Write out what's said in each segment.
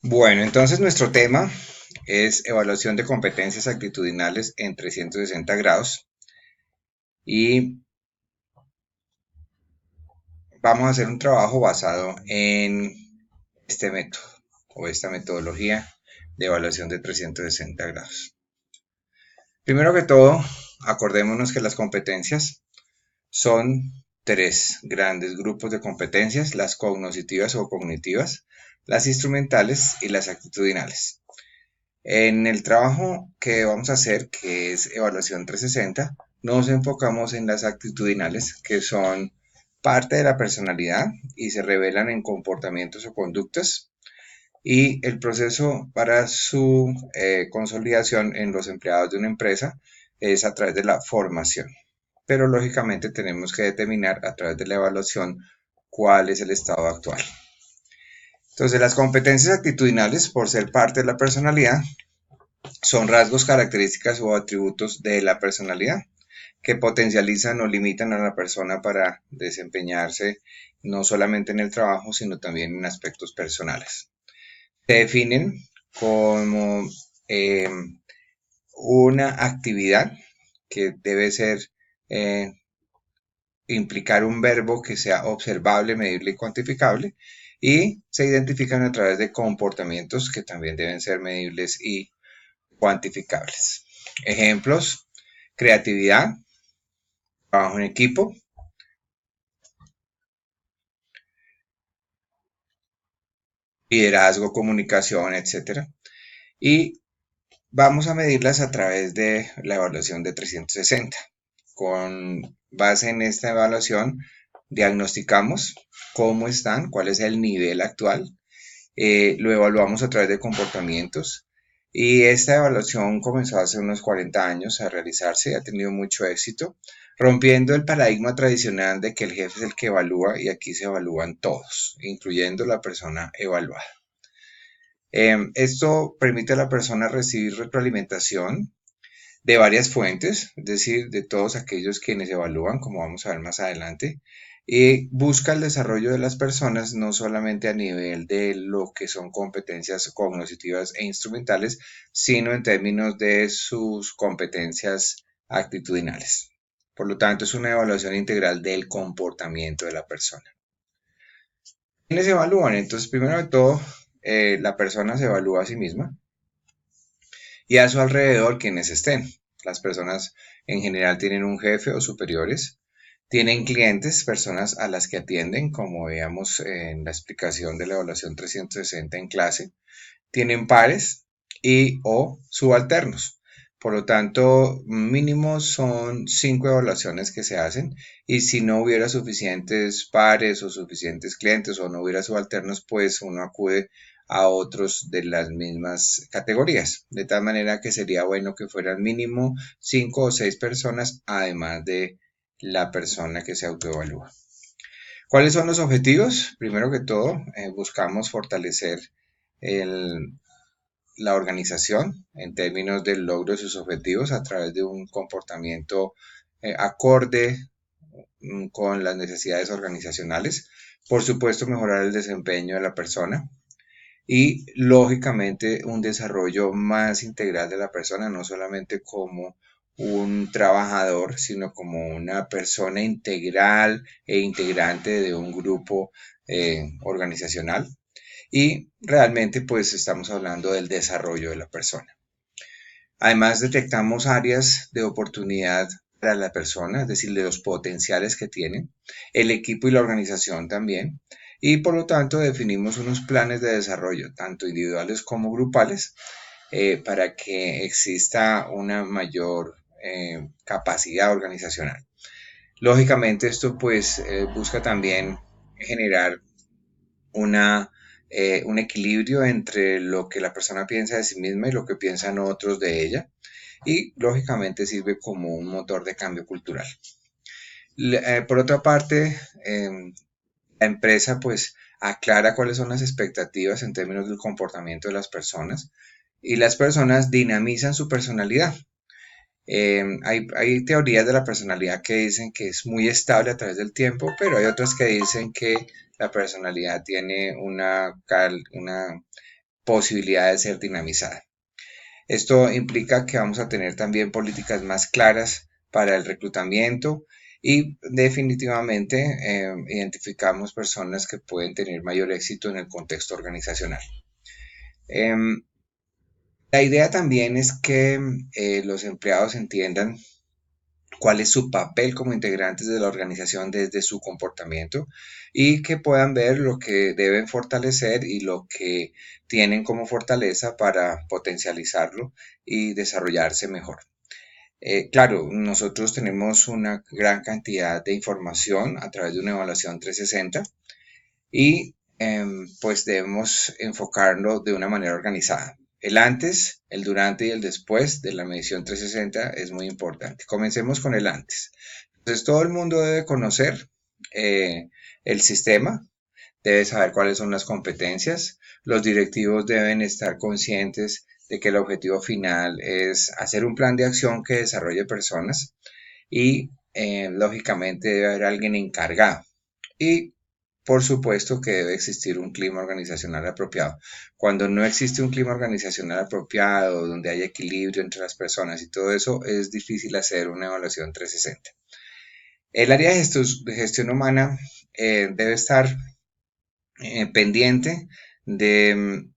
Bueno, entonces nuestro tema es evaluación de competencias actitudinales en 360 grados y vamos a hacer un trabajo basado en este método o esta metodología de evaluación de 360 grados. Primero que todo, acordémonos que las competencias son tres grandes grupos de competencias: las cognitivas o cognitivas, las instrumentales y las actitudinales. En el trabajo que vamos a hacer, que es evaluación 360, nos enfocamos en las actitudinales, que son parte de la personalidad y se revelan en comportamientos o conductas, y el proceso para su consolidación en los empleados de una empresa es a través de la formación. Pero lógicamente tenemos que determinar a través de la evaluación cuál es el estado actual. Entonces, las competencias actitudinales, por ser parte de la personalidad, son rasgos, características o atributos de la personalidad que potencializan o limitan a la persona para desempeñarse no solamente en el trabajo, sino también en aspectos personales. Se definen como eh, una actividad que debe ser, eh, implicar un verbo que sea observable, medible y cuantificable, y se identifican a través de comportamientos que también deben ser medibles y cuantificables. Ejemplos: creatividad, trabajo en equipo, liderazgo, comunicación, etcétera. Y vamos a medirlas a través de la evaluación de 360. Con base en esta evaluación, diagnosticamos cómo están, cuál es el nivel actual, lo evaluamos a través de comportamientos, y esta evaluación comenzó hace unos 40 años a realizarse y ha tenido mucho éxito, rompiendo el paradigma tradicional de que el jefe es el que evalúa, y aquí se evalúan todos, incluyendo la persona evaluada. Esto permite a la persona recibir retroalimentación de varias fuentes, es decir, de todos aquellos quienes evalúan, como vamos a ver más adelante, y busca el desarrollo de las personas no solamente a nivel de lo que son competencias cognitivas e instrumentales, sino en términos de sus competencias actitudinales. Por lo tanto, es una evaluación integral del comportamiento de la persona. ¿Quiénes se evalúan? Entonces, primero de todo, la persona se evalúa a sí misma y a su alrededor quienes estén. Las personas en general tienen un jefe o superiores, tienen clientes, personas a las que atienden, como veíamos en la explicación de la evaluación 360 en clase, tienen pares y o subalternos. Por lo tanto, mínimo son 5 evaluaciones que se hacen, y si no hubiera suficientes pares o suficientes clientes o no hubiera subalternos, pues uno acude a otros de las mismas categorías. De tal manera que sería bueno que fueran mínimo 5 o 6 personas, además de la persona que se autoevalúa. ¿Cuáles son los objetivos? Primero que todo, buscamos fortalecer el, la organización en términos del logro de sus objetivos a través de un comportamiento acorde con las necesidades organizacionales. Por supuesto, mejorar el desempeño de la persona y, lógicamente, un desarrollo más integral de la persona, no solamente como un trabajador, sino como una persona integral e integrante de un grupo organizacional. Y realmente pues estamos hablando del desarrollo de la persona. Además, detectamos áreas de oportunidad para la persona, es decir, de los potenciales que tienen, el equipo y la organización también, y por lo tanto definimos unos planes de desarrollo, tanto individuales como grupales, para que exista una mayor capacidad organizacional. Lógicamente esto pues busca también generar una, un equilibrio entre lo que la persona piensa de sí misma y lo que piensan otros de ella, y lógicamente sirve como un motor de cambio cultural. Por otra parte, la empresa pues aclara cuáles son las expectativas en términos del comportamiento de las personas, y las personas dinamizan su personalidad. Hay teorías de la personalidad que dicen que es muy estable a través del tiempo, pero hay otras que dicen que la personalidad tiene una posibilidad de ser dinamizada. Esto implica que vamos a tener también políticas más claras para el reclutamiento y definitivamente identificamos personas que pueden tener mayor éxito en el contexto organizacional. La idea también es que los empleados entiendan cuál es su papel como integrantes de la organización desde su comportamiento y que puedan ver lo que deben fortalecer y lo que tienen como fortaleza para potencializarlo y desarrollarse mejor. Claro, nosotros tenemos una gran cantidad de información a través de una evaluación 360 y pues debemos enfocarlo de una manera organizada. El antes, el durante y el después de la medición 360 es muy importante. Comencemos con el antes. Entonces, todo el mundo debe conocer el sistema, debe saber cuáles son las competencias. Los directivos deben estar conscientes de que el objetivo final es hacer un plan de acción que desarrolle personas y lógicamente debe haber alguien encargado. Y por supuesto que debe existir un clima organizacional apropiado. Cuando no existe un clima organizacional apropiado, donde hay equilibrio entre las personas y todo eso, es difícil hacer una evaluación 360. El área de gestión humana debe estar pendiente de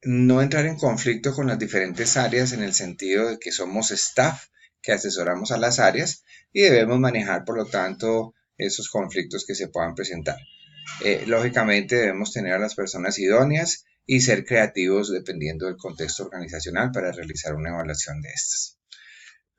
no entrar en conflicto con las diferentes áreas en el sentido de que somos staff que asesoramos a las áreas y debemos manejar, por lo tanto, esos conflictos que se puedan presentar. Lógicamente debemos tener a las personas idóneas y ser creativos dependiendo del contexto organizacional para realizar una evaluación de estas.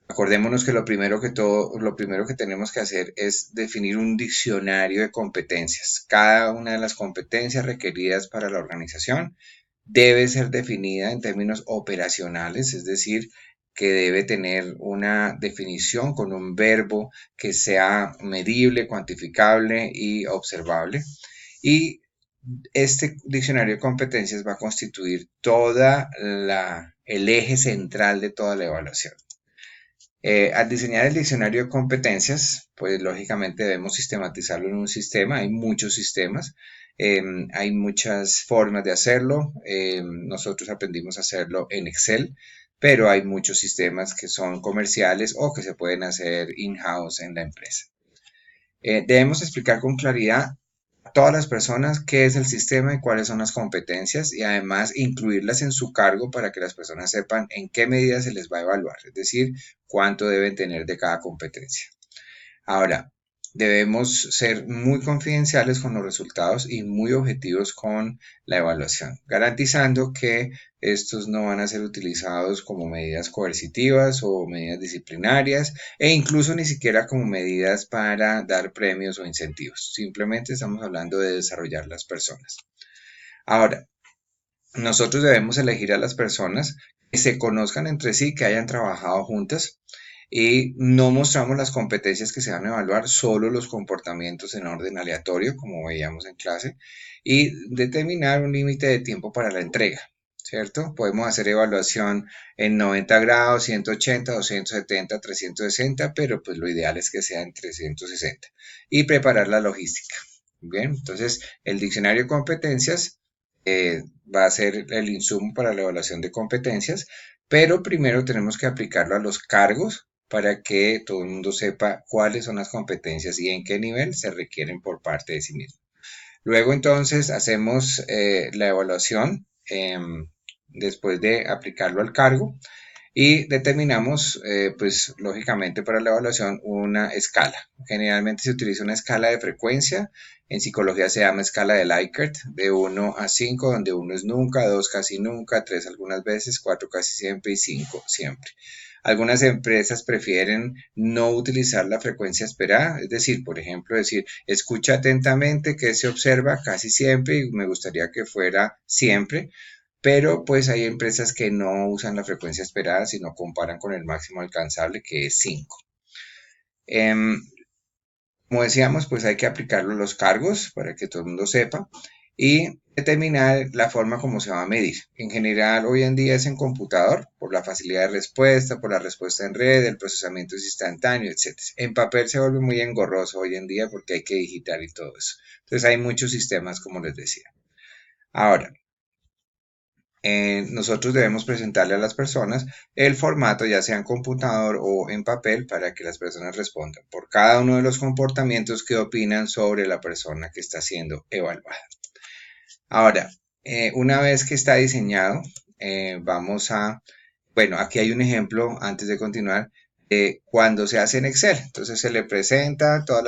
Acordémonos que lo primero que tenemos que hacer es definir un diccionario de competencias. Cada una de las competencias requeridas para la organización debe ser definida en términos operacionales, es decir, que debe tener una definición con un verbo que sea medible, cuantificable y observable. Y este diccionario de competencias va a constituir el eje central de toda la evaluación. Al diseñar el diccionario de competencias, pues lógicamente debemos sistematizarlo en un sistema. Hay muchos sistemas, hay muchas formas de hacerlo. Nosotros aprendimos a hacerlo en Excel, pero hay muchos sistemas que son comerciales o que se pueden hacer in-house en la empresa. Debemos explicar con claridad a todas las personas qué es el sistema y cuáles son las competencias y además incluirlas en su cargo para que las personas sepan en qué medida se les va a evaluar, es decir, cuánto deben tener de cada competencia. Ahora, debemos ser muy confidenciales con los resultados y muy objetivos con la evaluación, garantizando que estos no van a ser utilizados como medidas coercitivas o medidas disciplinarias e incluso ni siquiera como medidas para dar premios o incentivos. Simplemente estamos hablando de desarrollar las personas. Ahora, nosotros debemos elegir a las personas que se conozcan entre sí, que hayan trabajado juntas y no mostramos las competencias que se van a evaluar, solo los comportamientos en orden aleatorio, como veíamos en clase, y determinar un límite de tiempo para la entrega, ¿cierto? Podemos hacer evaluación en 90 grados, 180, 270, 360, pero pues lo ideal es que sea en 360 y preparar la logística. Bien, entonces el diccionario de competencias va a ser el insumo para la evaluación de competencias, pero primero tenemos que aplicarlo a los cargos para que todo el mundo sepa cuáles son las competencias y en qué nivel se requieren por parte de sí mismo. Luego entonces hacemos la evaluación después de aplicarlo al cargo y determinamos, pues lógicamente para la evaluación, una escala. Generalmente se utiliza una escala de frecuencia, en psicología se llama escala de Likert, de 1 a 5, donde 1 es nunca, 2 casi nunca, 3 algunas veces, 4 casi siempre y 5 siempre. Algunas empresas prefieren no utilizar la frecuencia esperada, es decir, por ejemplo, decir, escucha atentamente qué se observa casi siempre y me gustaría que fuera siempre, pero pues hay empresas que no usan la frecuencia esperada, sino comparan con el máximo alcanzable, que es 5. Como decíamos, pues hay que aplicarlo a los cargos para que todo el mundo sepa y determinar la forma como se va a medir. En general, hoy en día es en computador, por la facilidad de respuesta, por la respuesta en red, el procesamiento es instantáneo, etc. En papel se vuelve muy engorroso hoy en día porque hay que digitar y todo eso. Entonces hay muchos sistemas, como les decía. Ahora, nosotros debemos presentarle a las personas el formato, ya sea en computador o en papel, para que las personas respondan por cada uno de los comportamientos que opinan sobre la persona que está siendo evaluada. Ahora, una vez que está diseñado, vamos a, bueno, aquí hay un ejemplo antes de continuar cuando se hace en Excel. Entonces se le presenta todos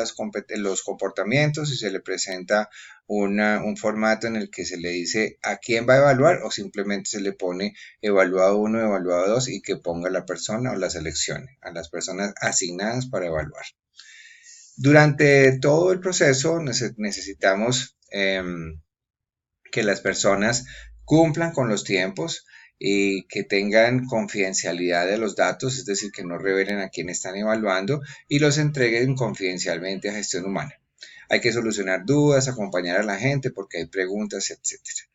los comportamientos y se le presenta un formato en el que se le dice a quién va a evaluar o simplemente se le pone evaluado 1, evaluado 2 y que ponga la persona o la seleccione a las personas asignadas para evaluar. Durante todo el proceso necesitamos que las personas cumplan con los tiempos y que tengan confidencialidad de los datos, es decir, que no revelen a quién están evaluando y los entreguen confidencialmente a gestión humana. Hay que solucionar dudas, acompañar a la gente porque hay preguntas, etcétera.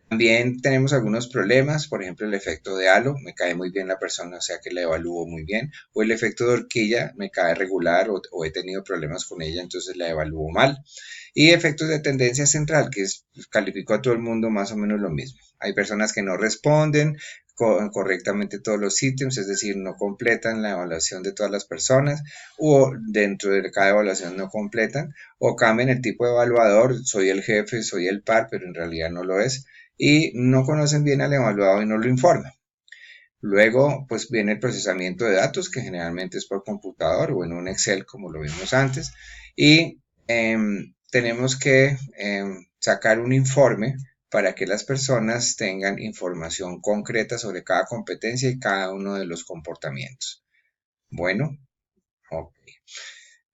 También tenemos algunos problemas, por ejemplo, el efecto de halo, me cae muy bien la persona, o sea que la evalúo muy bien, o el efecto de horquilla, me cae regular o he tenido problemas con ella, entonces la evalúo mal. Y efectos de tendencia central, que es, califico a todo el mundo más o menos lo mismo. Hay personas que no responden correctamente todos los ítems, es decir, no completan la evaluación de todas las personas, o dentro de cada evaluación no completan, o cambian el tipo de evaluador, soy el jefe, soy el par, pero en realidad no lo es y no conocen bien al evaluado y no lo informan. Luego, pues viene el procesamiento de datos, que generalmente es por computador o en un Excel, como lo vimos antes, y tenemos que sacar un informe para que las personas tengan información concreta sobre cada competencia y cada uno de los comportamientos. Bueno, ok.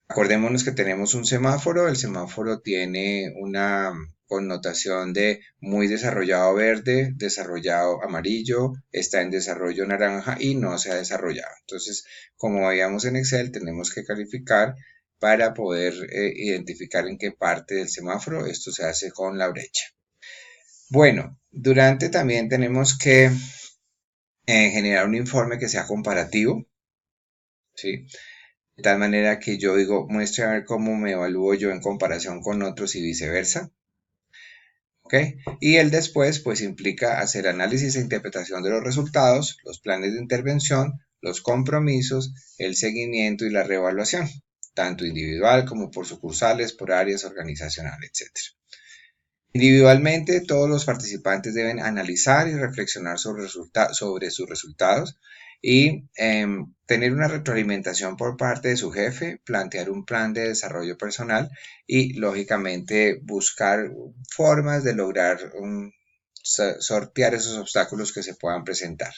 Acordémonos que tenemos un semáforo, el semáforo tiene una connotación de muy desarrollado verde, desarrollado amarillo, está en desarrollo naranja y no se ha desarrollado. Entonces, como veíamos en Excel, tenemos que calificar para poder identificar en qué parte del semáforo. Esto se hace con la brecha. Bueno, durante también tenemos que generar un informe que sea comparativo, ¿sí? De tal manera que yo digo, muestre a ver cómo me evalúo yo en comparación con otros y viceversa. ¿Ok? Y el después, pues implica hacer análisis e interpretación de los resultados, los planes de intervención, los compromisos, el seguimiento y la reevaluación, tanto individual como por sucursales, por áreas organizacionales, etc. Individualmente, todos los participantes deben analizar y reflexionar sobre sus resultados y tener una retroalimentación por parte de su jefe, plantear un plan de desarrollo personal y, lógicamente, buscar formas de lograr sortear esos obstáculos que se puedan presentar.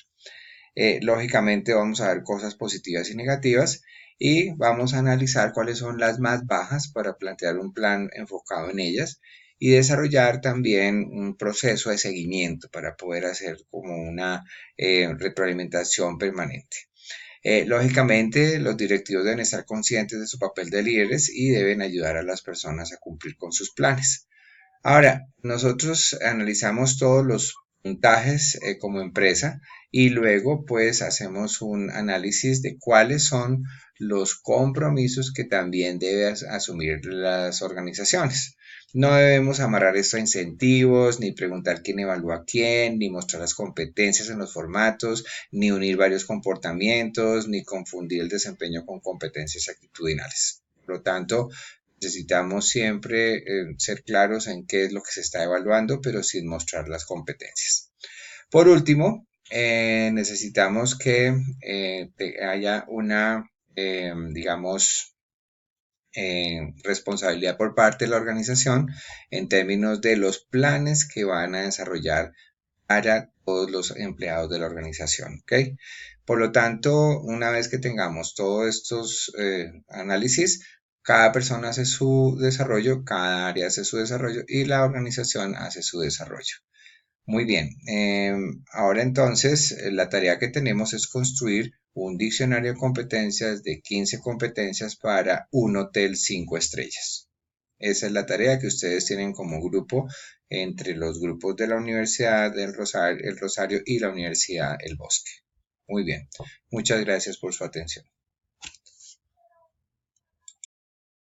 Lógicamente, vamos a ver cosas positivas y negativas y vamos a analizar cuáles son las más bajas para plantear un plan enfocado en ellas y desarrollar también un proceso de seguimiento para poder hacer como una retroalimentación permanente. Lógicamente, los directivos deben estar conscientes de su papel de líderes y deben ayudar a las personas a cumplir con sus planes. Ahora, nosotros analizamos todos los puntajes como empresa y luego pues hacemos un análisis de cuáles son los compromisos que también deben asumir las organizaciones. No debemos amarrar esto a incentivos, ni preguntar quién evalúa a quién, ni mostrar las competencias en los formatos, ni unir varios comportamientos, ni confundir el desempeño con competencias actitudinales. Por lo tanto, necesitamos siempre ser claros en qué es lo que se está evaluando, pero sin mostrar las competencias. Por último, necesitamos que haya una, digamos, responsabilidad por parte de la organización en términos de los planes que van a desarrollar para todos los empleados de la organización. ¿Okay? Por lo tanto, una vez que tengamos todos estos análisis, cada persona hace su desarrollo, cada área hace su desarrollo y la organización hace su desarrollo. Muy bien, ahora entonces la tarea que tenemos es construir un diccionario de competencias de 15 competencias para un hotel 5 estrellas. Esa es la tarea que ustedes tienen como grupo entre los grupos de la Universidad del Rosario, El Rosario y la Universidad El Bosque. Muy bien, muchas gracias por su atención.